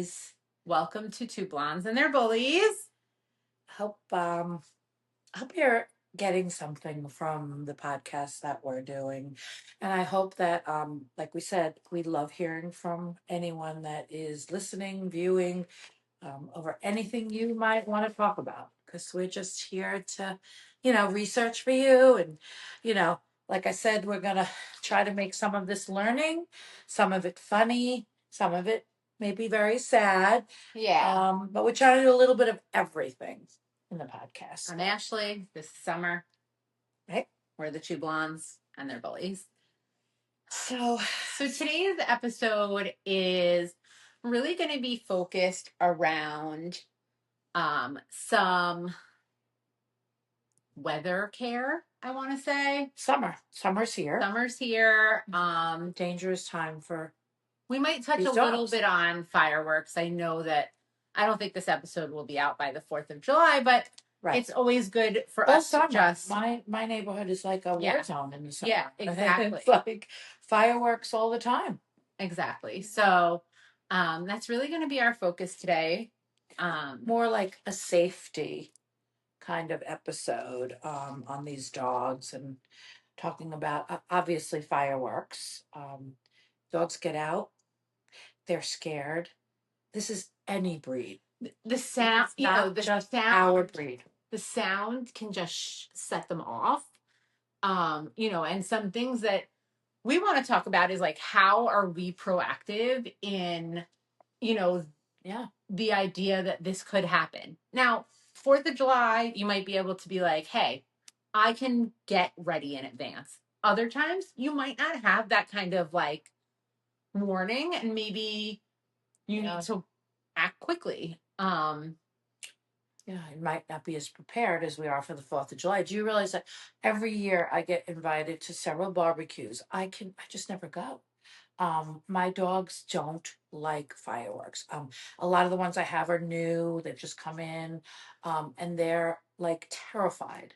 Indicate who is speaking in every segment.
Speaker 1: guys. Welcome to Two Blondes and Their Bullies. Hope you're getting something from the podcast that we're doing. And I hope that like we said, we love hearing from anyone that is listening, viewing, over anything you might want to talk about, because we're just here to, research for you. And, you know, like I said, we're going to try to make some of this learning, some of it funny, some of it maybe very sad.
Speaker 2: Yeah.
Speaker 1: But we're trying to do a little bit of everything in the podcast.
Speaker 2: I'm Ashley. This is Summer.
Speaker 1: Right.
Speaker 2: We're the Two Blondes and Their Bullies.
Speaker 1: So
Speaker 2: today's episode is really going to be focused around some weather care, I want to say.
Speaker 1: Summer's here.
Speaker 2: Summer's here.
Speaker 1: Dangerous time for
Speaker 2: we might touch a little bit on fireworks. I know that I don't think this episode will be out by the 4th of July, but it's always good for us to just...
Speaker 1: My neighborhood is like a war zone in the summer.
Speaker 2: Yeah, exactly.
Speaker 1: It's like fireworks all the time.
Speaker 2: Exactly. So that's really going to be our focus today.
Speaker 1: More like a safety kind of episode on these dogs, and talking about obviously fireworks. Dogs get out, they're scared. This is any breed.
Speaker 2: The sound,
Speaker 1: the just sound, our breed.
Speaker 2: The sound can just set them off. And some things that we want to talk about is like, how are we proactive in, the idea that this could happen. Now, 4th of July, you might be able to be like, hey, I can get ready in advance. Other times, you might not have that kind of like warning, and maybe you need to act quickly.
Speaker 1: It might not be as prepared as we are for the 4th of July. Do you realize that every year I get invited to several barbecues? I just never go. My dogs don't like fireworks. A lot of the ones I have are new. They've just come in, and they're like terrified.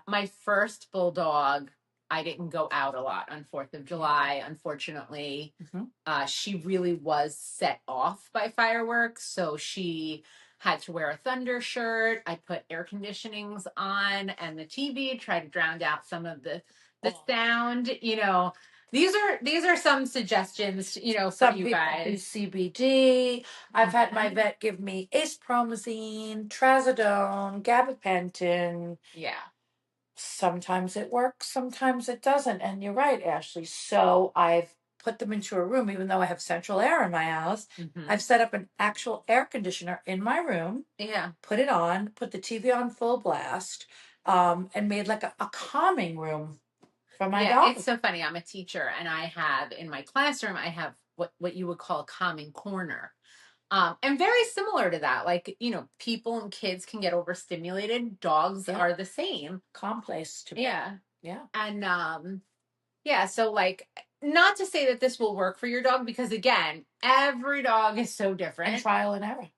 Speaker 2: My first bulldog, I didn't go out a lot on 4th of July, unfortunately.
Speaker 1: Mm-hmm.
Speaker 2: She really was set off by fireworks, so she had to wear a thunder shirt. I put air conditionings on and the TV, try to drown out some of the sound. These are some suggestions, for
Speaker 1: some
Speaker 2: you guys.
Speaker 1: CBD. I've had my vet give me acepromazine, trazodone, gabapentin.
Speaker 2: Yeah.
Speaker 1: Sometimes it works, sometimes it doesn't. And you're right, Ashley. So I've put them into a room, even though I have central air in my house.
Speaker 2: Mm-hmm.
Speaker 1: I've set up an actual air conditioner in my room.
Speaker 2: Yeah.
Speaker 1: Put it on, put the TV on full blast, and made like a calming room for my dog.
Speaker 2: It's so funny. I'm a teacher, and I have in my classroom, I have what you would call a calming corner. And very similar to that, like, people and kids can get overstimulated. Dogs are the same.
Speaker 1: Calm place to be.
Speaker 2: Yeah.
Speaker 1: Yeah.
Speaker 2: And, so like, not to say that this will work for your dog, because again, every dog is so different.
Speaker 1: And trial and error.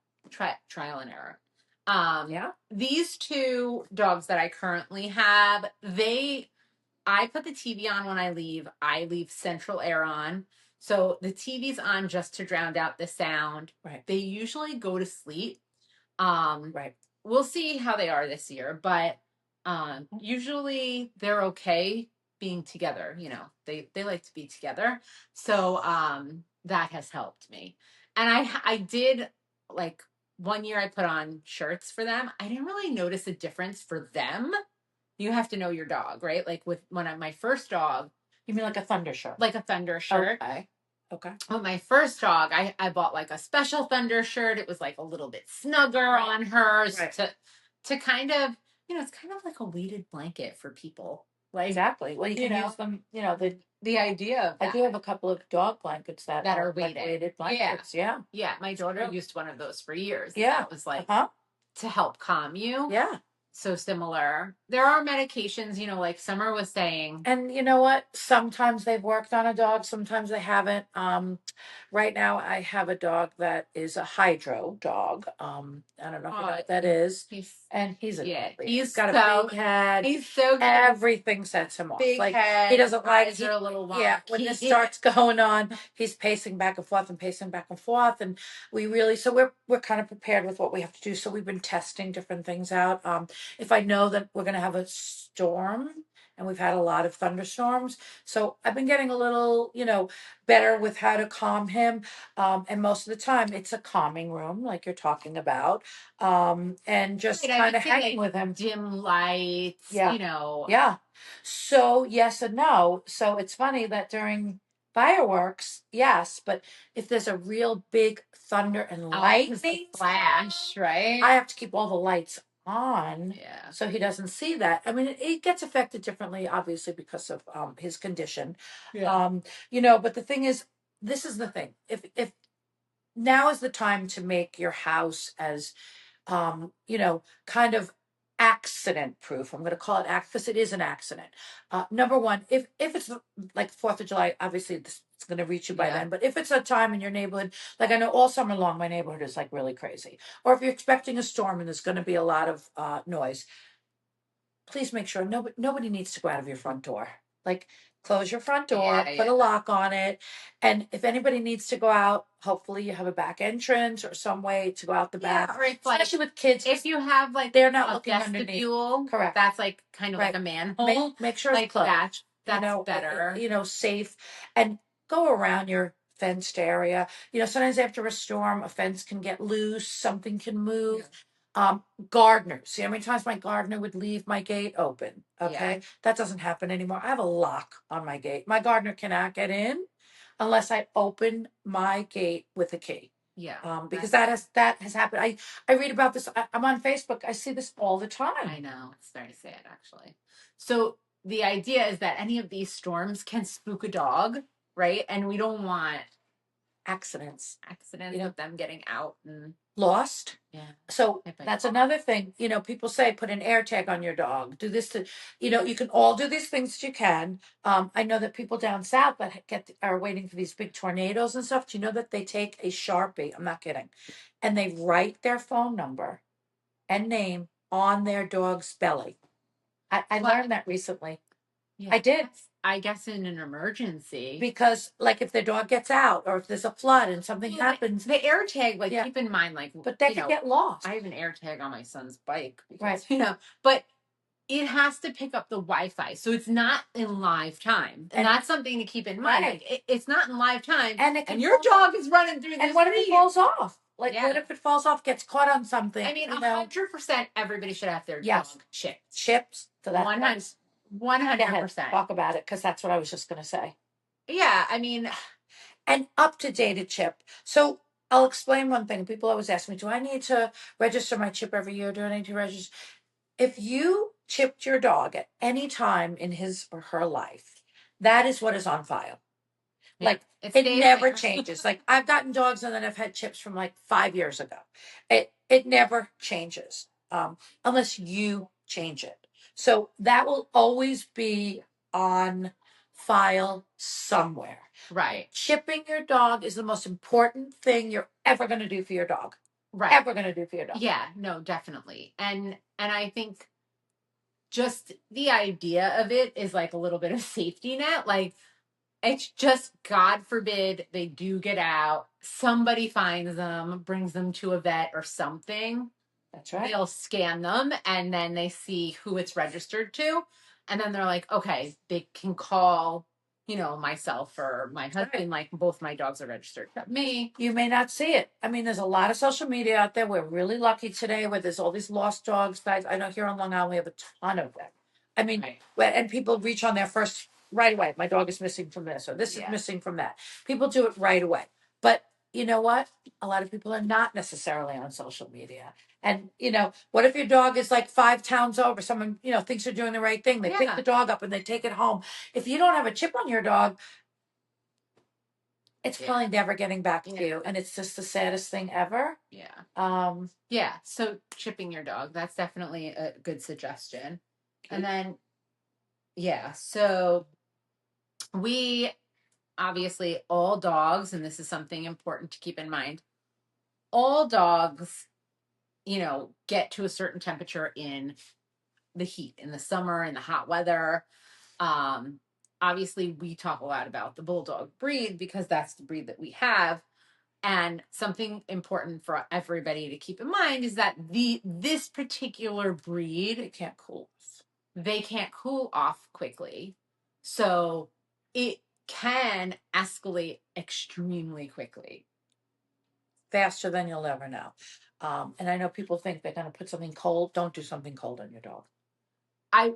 Speaker 2: Trial and error. These two dogs that I currently have, I put the TV on when I leave. I leave central air on. So the TV's on just to drown out the sound.
Speaker 1: Right.
Speaker 2: They usually go to sleep.
Speaker 1: Right.
Speaker 2: We'll see how they are this year, but usually they're okay being together. They like to be together. So that has helped me. And I did, like, one year I put on shirts for them. I didn't really notice a difference for them. You have to know your dog, right? Like my first dog.
Speaker 1: You mean like a thunder shirt?
Speaker 2: Like a thunder shirt.
Speaker 1: Okay.
Speaker 2: With my first dog, I bought like a special thunder shirt. It was like a little bit snugger on hers to kind of, it's kind of like a weighted blanket for people. Like,
Speaker 1: exactly. Well, you can use them,
Speaker 2: the idea of that.
Speaker 1: I do have a couple of dog blankets that are weighted. Like weighted blankets. Yeah.
Speaker 2: Yeah. My daughter used one of those for years.
Speaker 1: Yeah.
Speaker 2: It was like to help calm you.
Speaker 1: Yeah.
Speaker 2: so similar. There are medications, like Summer was saying.
Speaker 1: And you know what? Sometimes they've worked on a dog, sometimes they haven't. Right now I have a dog that is a hydro dog. I don't know if you know what that is. And he's a he's got a big head.
Speaker 2: He's so cute.
Speaker 1: Everything sets him off.
Speaker 2: Big
Speaker 1: Like
Speaker 2: head.
Speaker 1: he doesn't like
Speaker 2: Eyes are a little wonky.
Speaker 1: yeah, when this starts going on, he's pacing back and forth and pacing back and forth. And we're kind of prepared with what we have to do. So we've been testing different things out. If I know that we're gonna have a storm, and we've had a lot of thunderstorms. So I've been getting a little, better with how to calm him. And most of the time, it's a calming room, like you're talking about, and just
Speaker 2: Right, I
Speaker 1: kind
Speaker 2: would
Speaker 1: of
Speaker 2: say,
Speaker 1: hanging
Speaker 2: like,
Speaker 1: with him.
Speaker 2: dim lights,
Speaker 1: Yeah. Yeah. So yes and no. So it's funny that during fireworks, yes, but if there's a real big thunder and lightning
Speaker 2: flash, right?
Speaker 1: I have to keep all the lights on
Speaker 2: Yeah.
Speaker 1: so he doesn't see that. I mean, it gets affected differently, obviously, because of his condition.
Speaker 2: Yeah.
Speaker 1: But the thing is, this is the thing. If now is the time to make your house as kind of accident proof. I'm going to call it because it is an accident. Number one, if it's like 4th of July, obviously this it's going to reach you by then. But if it's a time in your neighborhood, like I know all summer long, my neighborhood is like really crazy. Or if you're expecting a storm and there's going to be a lot of noise, please make sure nobody needs to go out of your front door. Like close your front door, put a lock on it, and if anybody needs to go out, hopefully you have a back entrance or some way to go out the back.
Speaker 2: Or if,
Speaker 1: especially with kids,
Speaker 2: if you have like
Speaker 1: they're not
Speaker 2: a
Speaker 1: looking
Speaker 2: vestibule,
Speaker 1: underneath. Correct.
Speaker 2: That's like kind of like a manhole.
Speaker 1: Make sure
Speaker 2: like
Speaker 1: it's closed.
Speaker 2: that's better.
Speaker 1: Safe, and go around your fenced area. Sometimes after a storm, a fence can get loose, something can move. Gardeners. See how many times my gardener would leave my gate open? Okay. That doesn't happen anymore. I have a lock on my gate. My gardener cannot get in unless I open my gate with a key. Because that has happened. I read about this. I'm on Facebook. I see this all the time.
Speaker 2: I know. It's very sad, actually. So the idea is that any of these storms can spook a dog, right? And we don't want
Speaker 1: accidents
Speaker 2: of them getting out and
Speaker 1: lost.
Speaker 2: Yeah.
Speaker 1: So that's another thing. People say put an air tag on your dog. Do this to, you can all do these things that you can. I know that people down south that are waiting for these big tornadoes and stuff. Do you know that they take a Sharpie? I'm not kidding, and they write their phone number and name on their dog's belly. I learned that recently. Yeah, I did.
Speaker 2: I guess in an emergency.
Speaker 1: Because, like, if the dog gets out or if there's a flood and something happens.
Speaker 2: The air tag, keep in mind,
Speaker 1: but they can get lost.
Speaker 2: I have an air tag on my son's bike.
Speaker 1: Because,
Speaker 2: right. But it has to pick up the Wi-Fi. So it's not in live time. And that's something to keep in mind. Right. It's not in live time. And your dog is running through the
Speaker 1: And what if it falls off? What if it falls off, gets caught on something?
Speaker 2: I mean, 100% everybody should have their dog chipped.
Speaker 1: Chips. So that's
Speaker 2: 100%.
Speaker 1: Talk about it, because that's what I was just going to say.
Speaker 2: Yeah, I mean,
Speaker 1: an up-to-date chip. So I'll explain one thing. People always ask me, do I need to register my chip every year? Do I need to register? If you chipped your dog at any time in his or her life, that is what is on file. Like it never changes. Like I've gotten dogs and then I've had chips from like 5 years ago. It never changes unless you change it. So that will always be on file somewhere.
Speaker 2: Right.
Speaker 1: Chipping your dog is the most important thing you're ever going to do for your dog.
Speaker 2: Right.
Speaker 1: Ever going to do for your dog.
Speaker 2: Yeah, no, definitely. And I think just the idea of it is like a little bit of safety net. Like it's just, God forbid, they do get out. Somebody finds them, brings them to a vet or something.
Speaker 1: That's right.
Speaker 2: They'll scan them and then they see who it's registered to. And then they're like, okay, they can call, myself or my husband. Like both my dogs are registered. But me.
Speaker 1: You may not see it. I mean, there's a lot of social media out there. We're really lucky today where there's all these lost dogs. Guys, I know here on Long Island we have a ton of them. I mean, and people reach on their first right away. My dog is missing from this or this is missing from that. People do it right away. But you know what? A lot of people are not necessarily on social media. And, what if your dog is like 5 towns over? Someone, thinks they're doing the right thing. They pick the dog up and they take it home. If you don't have a chip on your dog, It's probably never getting back to
Speaker 2: Yeah.
Speaker 1: you, and it's just the saddest thing ever.
Speaker 2: Yeah. Yeah. So chipping your dog, that's definitely a good suggestion. And then, yeah. So we obviously all dogs, and this is something important to keep in mind. All dogs, get to a certain temperature in the heat, in the summer, in the hot weather. Um, Obviously, we talk a lot about the bulldog breed because that's the breed that we have. And something important for everybody to keep in mind is that this particular breed, they can't cool off quickly. So it can escalate extremely quickly.
Speaker 1: Faster than you'll ever know. And I know people think they're going to put something cold. Don't do something cold on your dog.
Speaker 2: I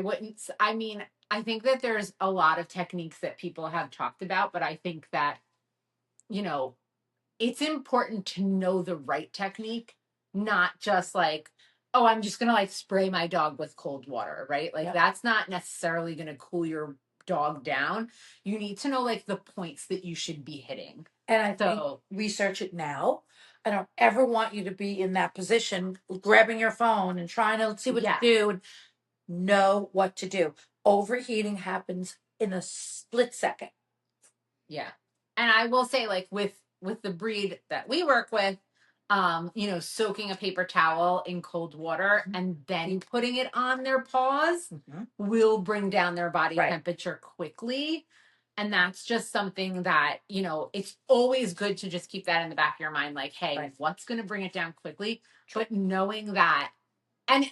Speaker 2: wouldn't, I mean, I think that there's a lot of techniques that people have talked about, but I think that, it's important to know the right technique, not just like, oh, I'm just going to like spray my dog with cold water, right? Like that's not necessarily going to cool your dog down. You need to know like the points that you should be hitting.
Speaker 1: And I think research it now. I don't ever want you to be in that position, grabbing your phone and trying to see what to do and know what to do. Overheating happens in a split second.
Speaker 2: Yeah. And I will say, like, with the breed that we work with, soaking a paper towel in cold water and then putting it on their paws will bring down their body temperature quickly. And that's just something that, it's always good to just keep that in the back of your mind, like, hey, what's going to bring it down quickly? But knowing that, and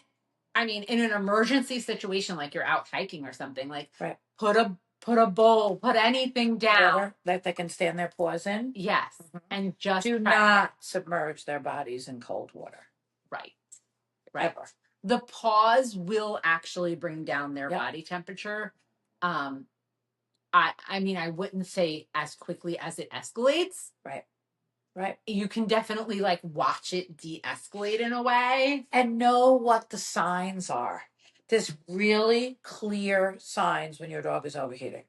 Speaker 2: I mean, in an emergency situation, like you're out hiking or something, like put a bowl, put anything down
Speaker 1: water that they can stand their paws in.
Speaker 2: Yes. And just
Speaker 1: do not submerge their bodies in cold water.
Speaker 2: Right. Ever. The pause will actually bring down their body temperature. I mean, I wouldn't say as quickly as it escalates. Right. You can definitely like watch it de-escalate in a way.
Speaker 1: And know what the signs are. There's really clear signs when your dog is overheating.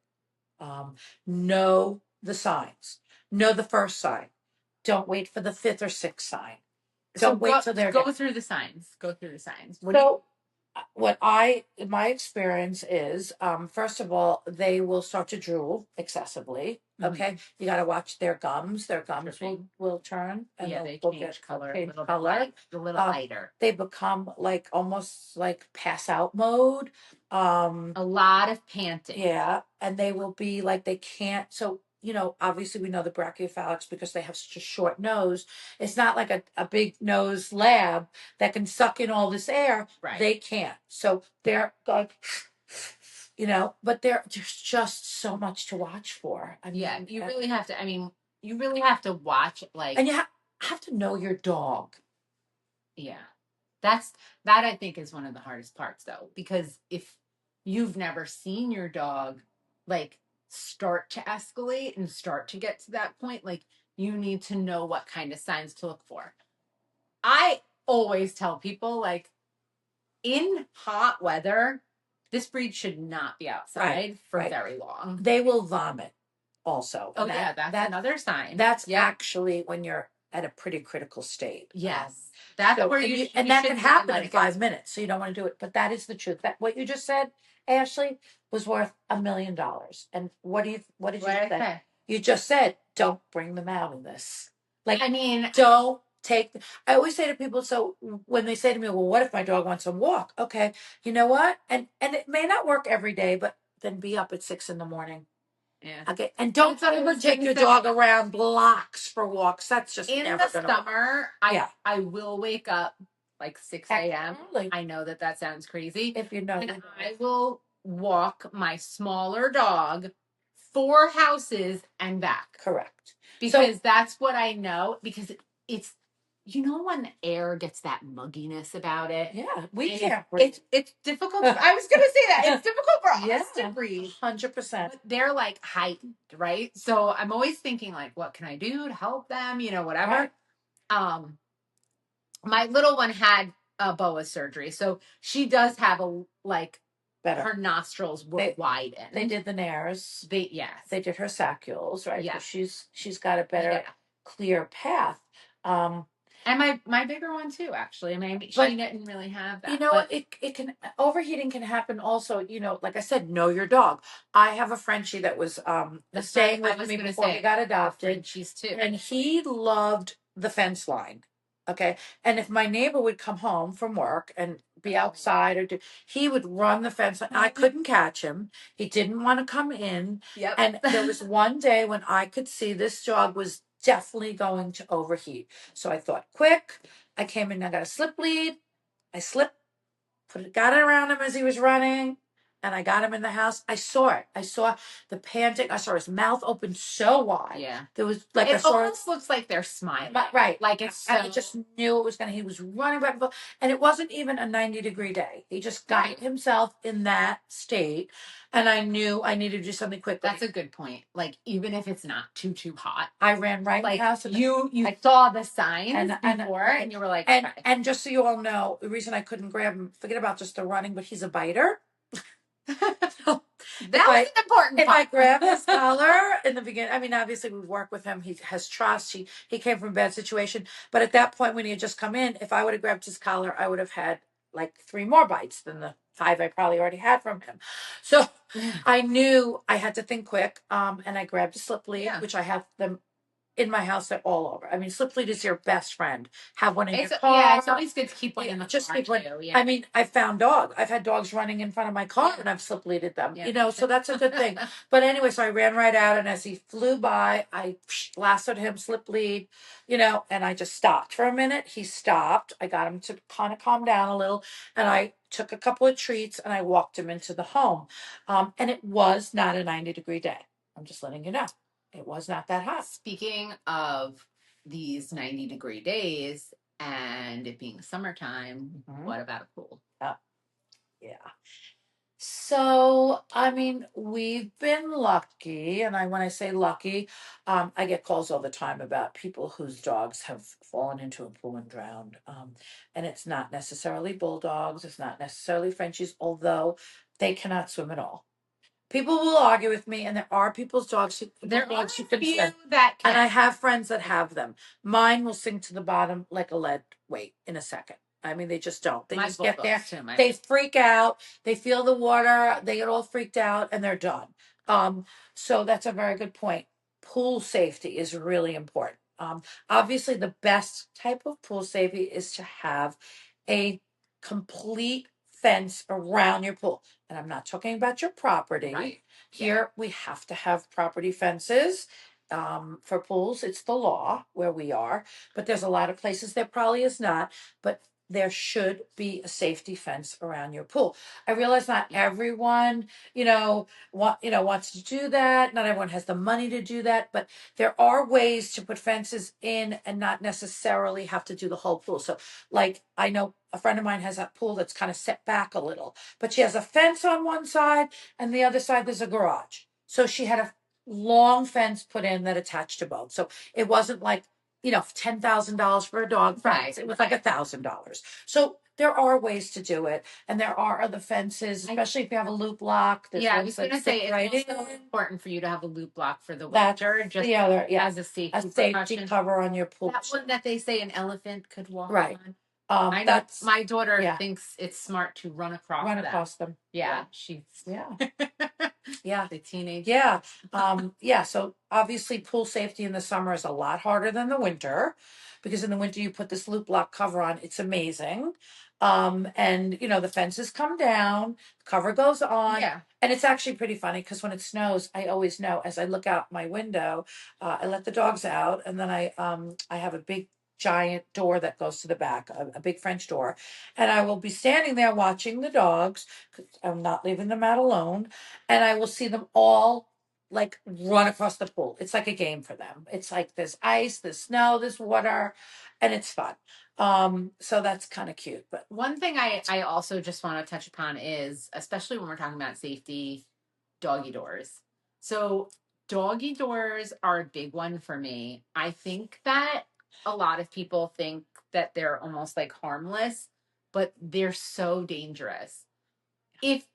Speaker 1: Know the signs. Know the first sign. Don't wait for the fifth or sixth sign. Don't wait till they're
Speaker 2: go through the signs. Go through the signs.
Speaker 1: What my experience is, first of all, they will start to drool excessively. Okay, you got to watch their gums. Their gums will turn and
Speaker 2: they
Speaker 1: they'll
Speaker 2: change
Speaker 1: get
Speaker 2: color,
Speaker 1: change
Speaker 2: a
Speaker 1: color.
Speaker 2: little lighter.
Speaker 1: They become like almost like pass out mode.
Speaker 2: A lot of panting.
Speaker 1: Yeah, and they will be like they can't. So obviously we know the brachycephalics because they have such a short nose. It's not like a big nose lab that can suck in all this air.
Speaker 2: Right.
Speaker 1: They can't. So they're like, but there's just so much to watch for. I mean,
Speaker 2: you really have to. I mean, you really have to watch like,
Speaker 1: and you have to know your dog.
Speaker 2: Yeah, that I think is one of the hardest parts though, because if you've never seen your dog like start to escalate and start to get to that point, like you need to know what kind of signs to look for. I always tell people like in hot weather, this breed should not be outside for very long.
Speaker 1: They will vomit also.
Speaker 2: Oh, that's another sign.
Speaker 1: That's actually when you're at a pretty critical state.
Speaker 2: Yes. That's where you
Speaker 1: and that can happen in 5 minutes, so you don't want to do it. But that is the truth. That what you just said, Ashley, was worth $1 million. And what did you say? You just said, don't bring them out in this. Like, I mean, don't take. I always say to people, so when they say to me, well, what if my dog wants a walk? Okay, you know what? And it may not work every day, but then be up at 6 a.m.
Speaker 2: Yeah.
Speaker 1: Okay. And don't ever take your dog around blocks for walks. That's just
Speaker 2: in
Speaker 1: never
Speaker 2: the summer.
Speaker 1: Work.
Speaker 2: I will wake up like 6 a.m. I know that sounds crazy.
Speaker 1: If you know,
Speaker 2: and I will walk my smaller dog 4 houses and back.
Speaker 1: Correct.
Speaker 2: Because that's what I know. Because it's when the air gets that mugginess about it.
Speaker 1: Yeah, we can't breathe.
Speaker 2: It's difficult. I was going to say that it's difficult for us to breathe.
Speaker 1: 100%.
Speaker 2: But they're like heightened, right? So I'm always thinking like, what can I do to help them? Whatever. Right. My little one had a boa surgery, so she does have a
Speaker 1: better.
Speaker 2: her nostrils were widened.
Speaker 1: They did the nares.
Speaker 2: Yes.
Speaker 1: They did her saccules, right?
Speaker 2: Yeah.
Speaker 1: So she's got a better, clear path.
Speaker 2: And my bigger one too, actually. I mean, she didn't really have that.
Speaker 1: You know, but it can, overheating can happen also, you know, like I said, know your dog. I have a Frenchie that was staying with me before he got adopted.
Speaker 2: Frenchies too.
Speaker 1: And he loved the fence line. Okay. And if my neighbor would come home from work and be outside he would run the fence line. I couldn't catch him. He didn't want to come in.
Speaker 2: Yep.
Speaker 1: And there was one day when I could see this dog was definitely going to overheat. So I thought, quick. I came in, I got a slip lead. I slipped, got it around him as he was running, and I got him in the house. I saw it. I saw the panting. I saw his mouth open so wide.
Speaker 2: Yeah.
Speaker 1: There was like
Speaker 2: it almost looks like they're smiling.
Speaker 1: Right.
Speaker 2: Like it's
Speaker 1: I just knew it was he was running back and forth. And it wasn't even a 90-degree day. He just got himself in that state. And I knew I needed to do something quickly.
Speaker 2: That's a good point. Like, even if it's not too hot.
Speaker 1: I ran right in the house. And
Speaker 2: you saw the signs before and you were like,
Speaker 1: and just so you all know, the reason I couldn't grab him, forget about just the running, but he's a biter.
Speaker 2: That was an important
Speaker 1: If I grab his collar in the beginning, I mean, obviously we work with him. He has trust. He came from a bad situation. But at that point, when he had just come in, if I would have grabbed his collar, I would have had like 3 more bites than the 5 I probably already had from him. So I knew I had to think quick. And I grabbed a slip lead, which I have them in my house. They're all over. I mean, slip lead is your best friend. Have one in your car.
Speaker 2: Yeah, it's always good to keep one in the car too. Yeah.
Speaker 1: I mean, I've found I've had dogs running in front of my car and I've slip leaded them. You know, so that's a good thing. But anyway, so I ran right out, and as he flew by, I lassoed him, slip lead, you know, and I just stopped for a minute. He stopped. I got him to kind of calm down a little, and I took a couple of treats and I walked him into the home. And it was not a 90-degree day. I'm just letting you know. It was not that hot.
Speaker 2: Speaking of these 90-degree days and it being summertime, what about a pool?
Speaker 1: Yeah. So, I mean, we've been lucky, and when I say lucky, I get calls all the time about people whose dogs have fallen into a pool and drowned. And it's not necessarily bulldogs, it's not necessarily Frenchies, although they cannot swim at all. People will argue with me, and there are people's dogs who can swim. And I have friends that have them. Mine will sink to the bottom like a lead weight in a second. I mean, they just don't. They just get there. They freak out. They feel the water. They get all freaked out, and they're done. So that's a very good point. Pool safety is really important. Obviously, the best type of pool safety is to have a complete fence around your pool. And I'm not talking about your property.
Speaker 2: Right.
Speaker 1: Here we have to have property fences. For pools, it's the law where we are, but there's a lot of places there probably is not. But there should be a safety fence around your pool. I realize not everyone, wants to do that. Not everyone has the money to do that, but there are ways to put fences in and not necessarily have to do the whole pool. So, like, I know a friend of mine has a pool that's kind of set back a little, but she has a fence on one side and the other side there's a garage. So she had a long fence put in that attached to both. So it wasn't like, $10,000 for a dog fence. It was like $1,000. So there are ways to do it, and there are other fences, especially if you have a loop lock.
Speaker 2: I was going to say it's also important for you to have a loop lock for the winter, just as a safety
Speaker 1: cover on your pool.
Speaker 2: That one that they say an elephant could walk on. My daughter thinks it's smart to run across them. Yeah, she's the teenage.
Speaker 1: So obviously pool safety in the summer is a lot harder than the winter, because in the winter you put this loop lock cover on. It's amazing. And the fences come down, the cover goes on. And it's actually pretty funny because when it snows, I always know as I look out my window, I let the dogs out, and then I have a big giant door that goes to the back, a big French door. And I will be standing there watching the dogs, 'cause I'm not leaving them out alone. And I will see them all like run across the pool. It's like a game for them. It's like there's ice, there's snow, there's water, and it's fun. So that's kind of cute. But
Speaker 2: one thing I also just want to touch upon is, especially when we're talking about safety, doggy doors. So doggy doors are a big one for me. I think that a lot of people think that they're almost like harmless, but they're so dangerous. If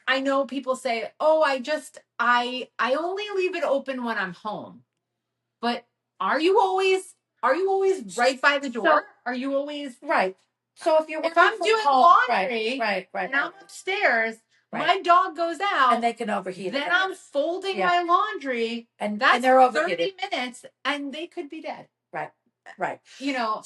Speaker 2: I know people say, "Oh, I only leave it open when I'm home." But are you always right by the door? Are you always
Speaker 1: right? So if
Speaker 2: I'm doing laundry,
Speaker 1: right,
Speaker 2: and I'm upstairs,
Speaker 1: right,
Speaker 2: my dog goes out,
Speaker 1: and they can overheat.
Speaker 2: Then I'm folding my laundry,
Speaker 1: and
Speaker 2: that's
Speaker 1: they're overheated.
Speaker 2: 30 minutes, and they could be dead.
Speaker 1: Right.
Speaker 2: You know,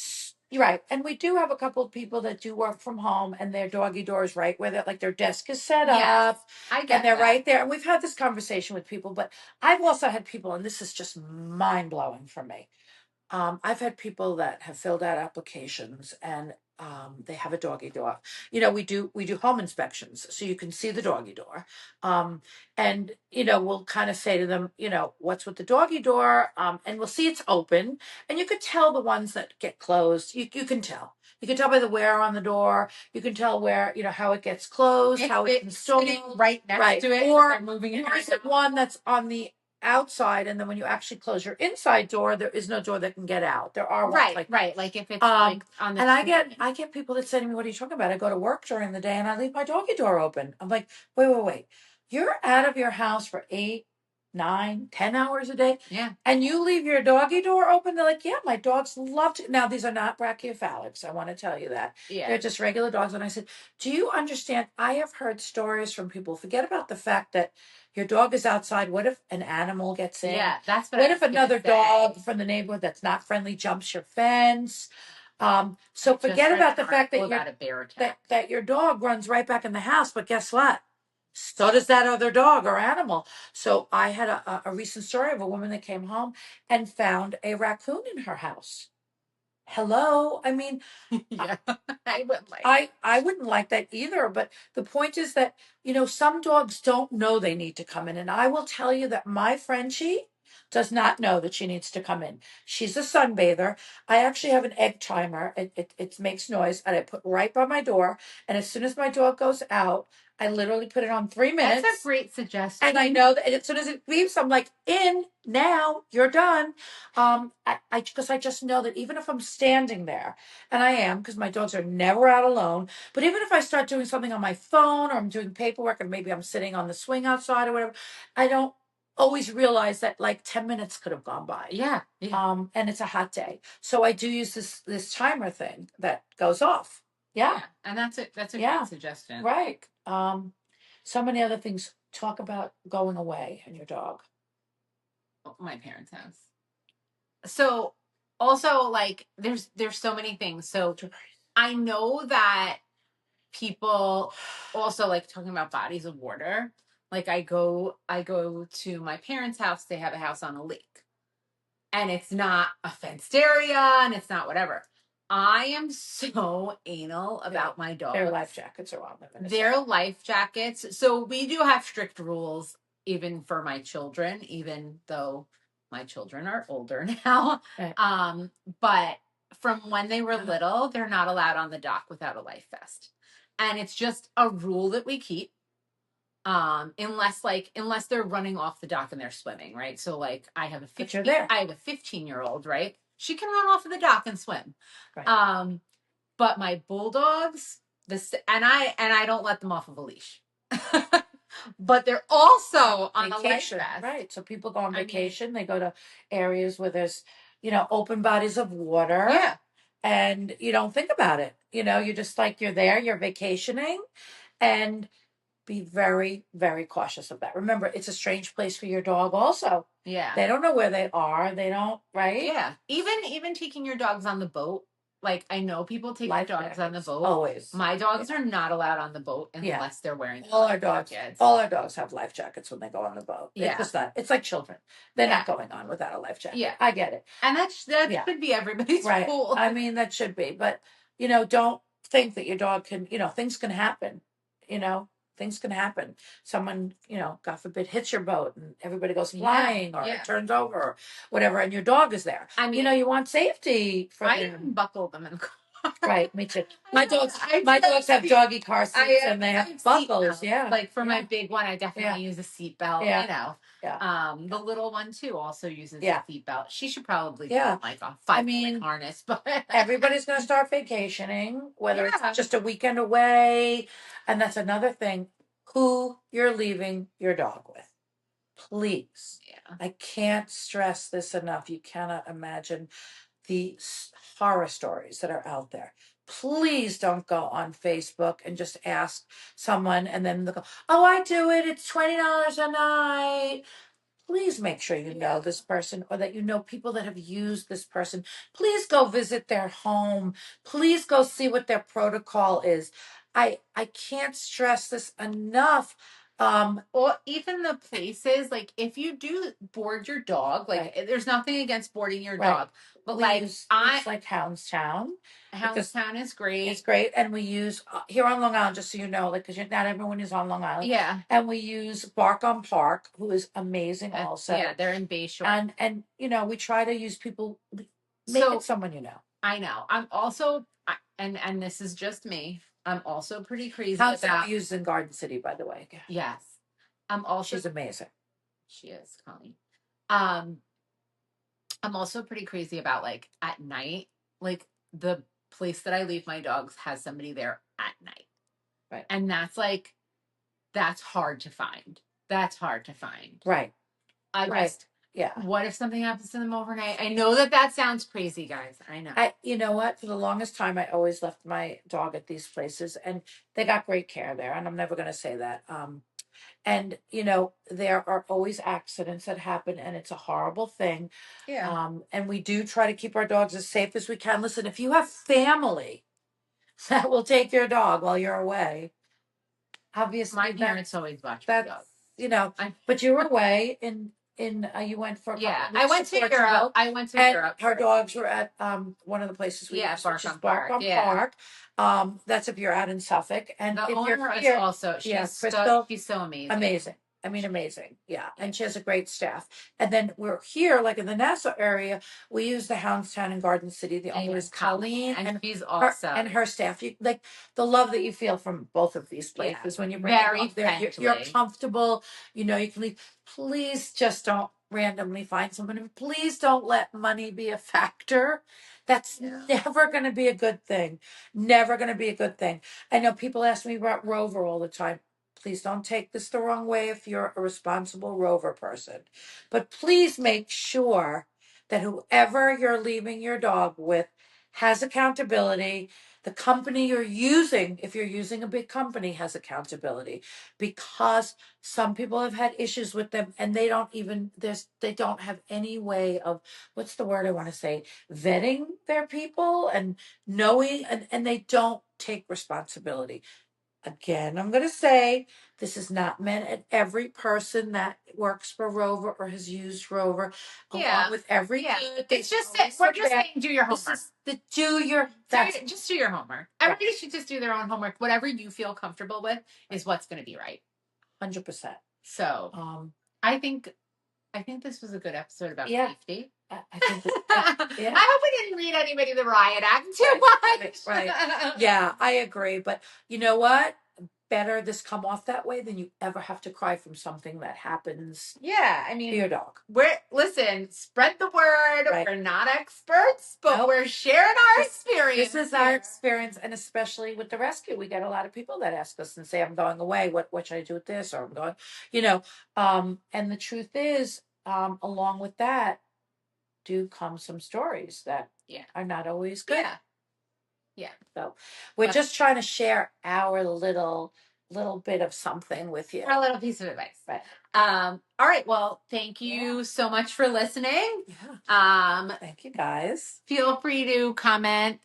Speaker 1: You're right. And we do have a couple of people that do work from home, and their doggy door is right where their desk is set up.
Speaker 2: I get
Speaker 1: And they're
Speaker 2: that.
Speaker 1: right there. And we've had this conversation with people, but I've also had people, and this is just mind blowing for me. I've had people that have filled out applications and they have a doggy door. We do home inspections, so you can see the doggy door. And we'll kind of say to them, what's with the doggy door? And we'll see it's open, and you could tell the ones that get closed. You can tell. You can tell by the wear on the door. You can tell where how it gets closed, how it's installed,
Speaker 2: right next to it,
Speaker 1: or
Speaker 2: moving it.
Speaker 1: Or is it one that's on the outside, and then when you actually close your inside door, there is no door that can get out. There are ones like
Speaker 2: right. Like if it's like on the
Speaker 1: and I get people that say to me, "What are you talking about?" I go to work during the day and I leave my doggy door open. I'm like, wait. You're out of your house for 8, 9, 10 hours a day.
Speaker 2: Yeah.
Speaker 1: And you leave your doggy door open. They're like, yeah, my dogs love to. Now, these are not brachycephalics. I want to tell you that.
Speaker 2: Yeah.
Speaker 1: They're just regular dogs. And I said, do you understand? I have heard stories from people. Forget about the fact that your dog is outside. What if an animal gets in?
Speaker 2: Yeah, that's
Speaker 1: what if another dog from the neighborhood that's not friendly jumps your fence? So forget about the fact that your dog runs right back in the house. But guess what? So does that other dog or animal. So I had a recent story of a woman that came home and found a raccoon in her house. Hello. I mean,
Speaker 2: yeah, I wouldn't like.
Speaker 1: I wouldn't like that either. But the point is that some dogs don't know they need to come in, and I will tell you that my Frenchie does not know that she needs to come in. She's a sunbather. I actually have an egg timer. It makes noise, and I put right by my door. And as soon as my dog goes out, I literally put it on 3 minutes.
Speaker 2: That's a great suggestion.
Speaker 1: And I know that as soon as it beeps, I'm like, in now, you're done. Because I just know that even if I'm standing there, and I am, because my dogs are never out alone, but even if I start doing something on my phone or I'm doing paperwork and maybe I'm sitting on the swing outside or whatever, I don't always realize that like 10 minutes could have gone by.
Speaker 2: Yeah.
Speaker 1: And it's a hot day. So I do use this timer thing that goes off. Yeah.
Speaker 2: And that's it. That's a great suggestion.
Speaker 1: Right. So many other things. Talk about going away and your dog.
Speaker 2: My parents' house. So also like there's so many things. So I know that people also like talking about bodies of water. Like I go to my parents' house. They have a house on a lake. And it's not a fenced area and it's not whatever. I am so anal about my dogs.
Speaker 1: Their life jackets are on them.
Speaker 2: Their life jackets. So we do have strict rules even for my children, even though my children are older now.
Speaker 1: Right.
Speaker 2: But from when they were little, they're not allowed on the dock without a life vest. And it's just a rule that we keep. Unless they're running off the dock and they're swimming, right? So like I have a 15-year-old, right? She can run off of the dock and swim. Right. But my bulldogs, and I don't let them off of a leash. But they're also on vacation,
Speaker 1: right? So people go on vacation. They go to areas where there's, open bodies of water.
Speaker 2: Yeah.
Speaker 1: And you don't think about it. You're just like, you're there, you're vacationing, and be very, very cautious of that. Remember, it's a strange place for your dog also.
Speaker 2: Yeah.
Speaker 1: They don't know where they are. They don't, right?
Speaker 2: Yeah. Even taking your dogs on the boat. Like I know people take their dogs on the boat.
Speaker 1: Always.
Speaker 2: My dogs are not allowed on the boat unless they're wearing
Speaker 1: all our dogs. All our dogs have life jackets when they go on the boat. Yeah. It's just not. It's like children. They're not going on without a life jacket. Yeah. I get it.
Speaker 2: And that should be everybody's rule.
Speaker 1: I mean, that should be. But don't think that your dog can. Things can happen. Things can happen. Someone, God forbid, hits your boat and everybody goes flying or it turns over or whatever, and your dog is there. I mean, you want safety for them.
Speaker 2: Buckle them in the car.
Speaker 1: Right, me too. My dogs have doggy car seats and they have buckles. Yeah.
Speaker 2: Like for my big one, I definitely use a seatbelt. Yeah. The little one too also uses a seatbelt. She should probably do like a 5-point harness, but
Speaker 1: everybody's going to start vacationing, whether it's just a weekend away. And that's another thing. who you're leaving your dog with. Please.
Speaker 2: Yeah.
Speaker 1: I can't stress this enough. You cannot imagine the horror stories that are out there. Please don't go on Facebook and just ask someone and then they'll go, oh, I do it. It's $20 a night. Please make sure you know this person or that you know people that have used this person. Please go visit their home. Please go see what their protocol is. I can't stress this enough.
Speaker 2: Or even the places, like if you do board your dog, like
Speaker 1: Right.
Speaker 2: there's nothing against boarding your
Speaker 1: Right.
Speaker 2: dog, but
Speaker 1: we
Speaker 2: like
Speaker 1: use
Speaker 2: I
Speaker 1: like Houndstown. because
Speaker 2: Houndstown is great.
Speaker 1: It's great, and we use here on Long Island, just so you know, like because not everyone is on Long Island.
Speaker 2: Yeah.
Speaker 1: And we use Bark on Park, who is amazing also.
Speaker 2: Yeah, they're in Bayshore.
Speaker 1: And we try to use people. Make
Speaker 2: So-
Speaker 1: it someone you know.
Speaker 2: I know. I'm also, and this is just me. I'm also pretty crazy
Speaker 1: Houndstown
Speaker 2: about.
Speaker 1: we use in Garden City, by the way.
Speaker 2: Yes, I'm also.
Speaker 1: She's amazing.
Speaker 2: She is, Colleen. I'm also pretty crazy about like at night, like the place that I leave my dogs has somebody there at night.
Speaker 1: Right.
Speaker 2: And that's hard to find. That's hard to find.
Speaker 1: Right.
Speaker 2: Right.
Speaker 1: Yeah.
Speaker 2: What if something happens to them overnight? I know that sounds crazy, guys. I know.
Speaker 1: You know what? For the longest time, I always left my dog at these places, and they got great care there. And I'm never going to say that. And there are always accidents that happen, and it's a horrible thing.
Speaker 2: Yeah.
Speaker 1: And we do try to keep our dogs as safe as we can. Listen, if you have family that will take your dog while you're away, obviously
Speaker 2: My parents always watch my
Speaker 1: that's
Speaker 2: dog.
Speaker 1: but you were away in you went for a couple
Speaker 2: Yeah,
Speaker 1: of weeks
Speaker 2: I went to Europe. I went to
Speaker 1: and
Speaker 2: Europe.
Speaker 1: her dogs were at one of the places we use, which is Bark on Park. That's if you're out in Suffolk, and
Speaker 2: The
Speaker 1: if
Speaker 2: owner
Speaker 1: you're
Speaker 2: is
Speaker 1: here,
Speaker 2: also
Speaker 1: Crystal,
Speaker 2: she's so amazing.
Speaker 1: amazing. I mean, amazing. Yeah. And she has a great staff. And then we're here, like in the Nassau area, we use the Houndstown in Garden City. The owner is Colleen,
Speaker 2: and she's awesome.
Speaker 1: and her staff. You like the love that you feel from both of these places when you bring
Speaker 2: Very
Speaker 1: them up there. You're
Speaker 2: friendly.
Speaker 1: comfortable. You can leave. Please just don't randomly find someone. Please don't let money be a factor. That's never going to be a good thing. Never going to be a good thing. I know people ask me about Rover all the time. Please don't take this the wrong way if you're a responsible Rover person. But please make sure that whoever you're leaving your dog with has accountability. The company you're using, if you're using a big company, has accountability, because some people have had issues with them and they don't have any way of, what's the word I want to say, vetting their people and knowing, and they don't take responsibility. Again, I'm going to say this is not meant at every person that works for Rover or has used Rover. Along with every good,
Speaker 2: it's just that we're just saying do your homework. Just do your homework. Everybody should just do their own homework. Whatever you feel comfortable with is what's going to be right.
Speaker 1: 100%.
Speaker 2: So I think this was a good episode about safety.
Speaker 1: I think
Speaker 2: I hope we didn't read anybody the riot act too much.
Speaker 1: Right. Yeah, I agree. But you know what? Better this come off that way than you ever have to cry from something that happens.
Speaker 2: Yeah, I mean,
Speaker 1: to your dog.
Speaker 2: Listen, spread the word. Right. We're not experts, but we're sharing our experience.
Speaker 1: This is our experience, and especially with the rescue, we get a lot of people that ask us and say, "I'm going away. What should I do with this?" Or I'm going, And the truth is, along with that, do come some stories that are not always good. Yeah. So we're just trying to share our little bit of something with you.
Speaker 2: Our little piece of advice.
Speaker 1: Right.
Speaker 2: All right. Well, thank you so much for listening.
Speaker 1: Yeah. Thank you, guys.
Speaker 2: Feel free to comment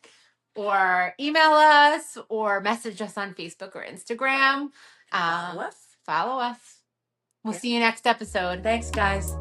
Speaker 2: or email us or message us on Facebook or Instagram.
Speaker 1: Follow us.
Speaker 2: Follow us. We'll see you next episode.
Speaker 1: Thanks, guys.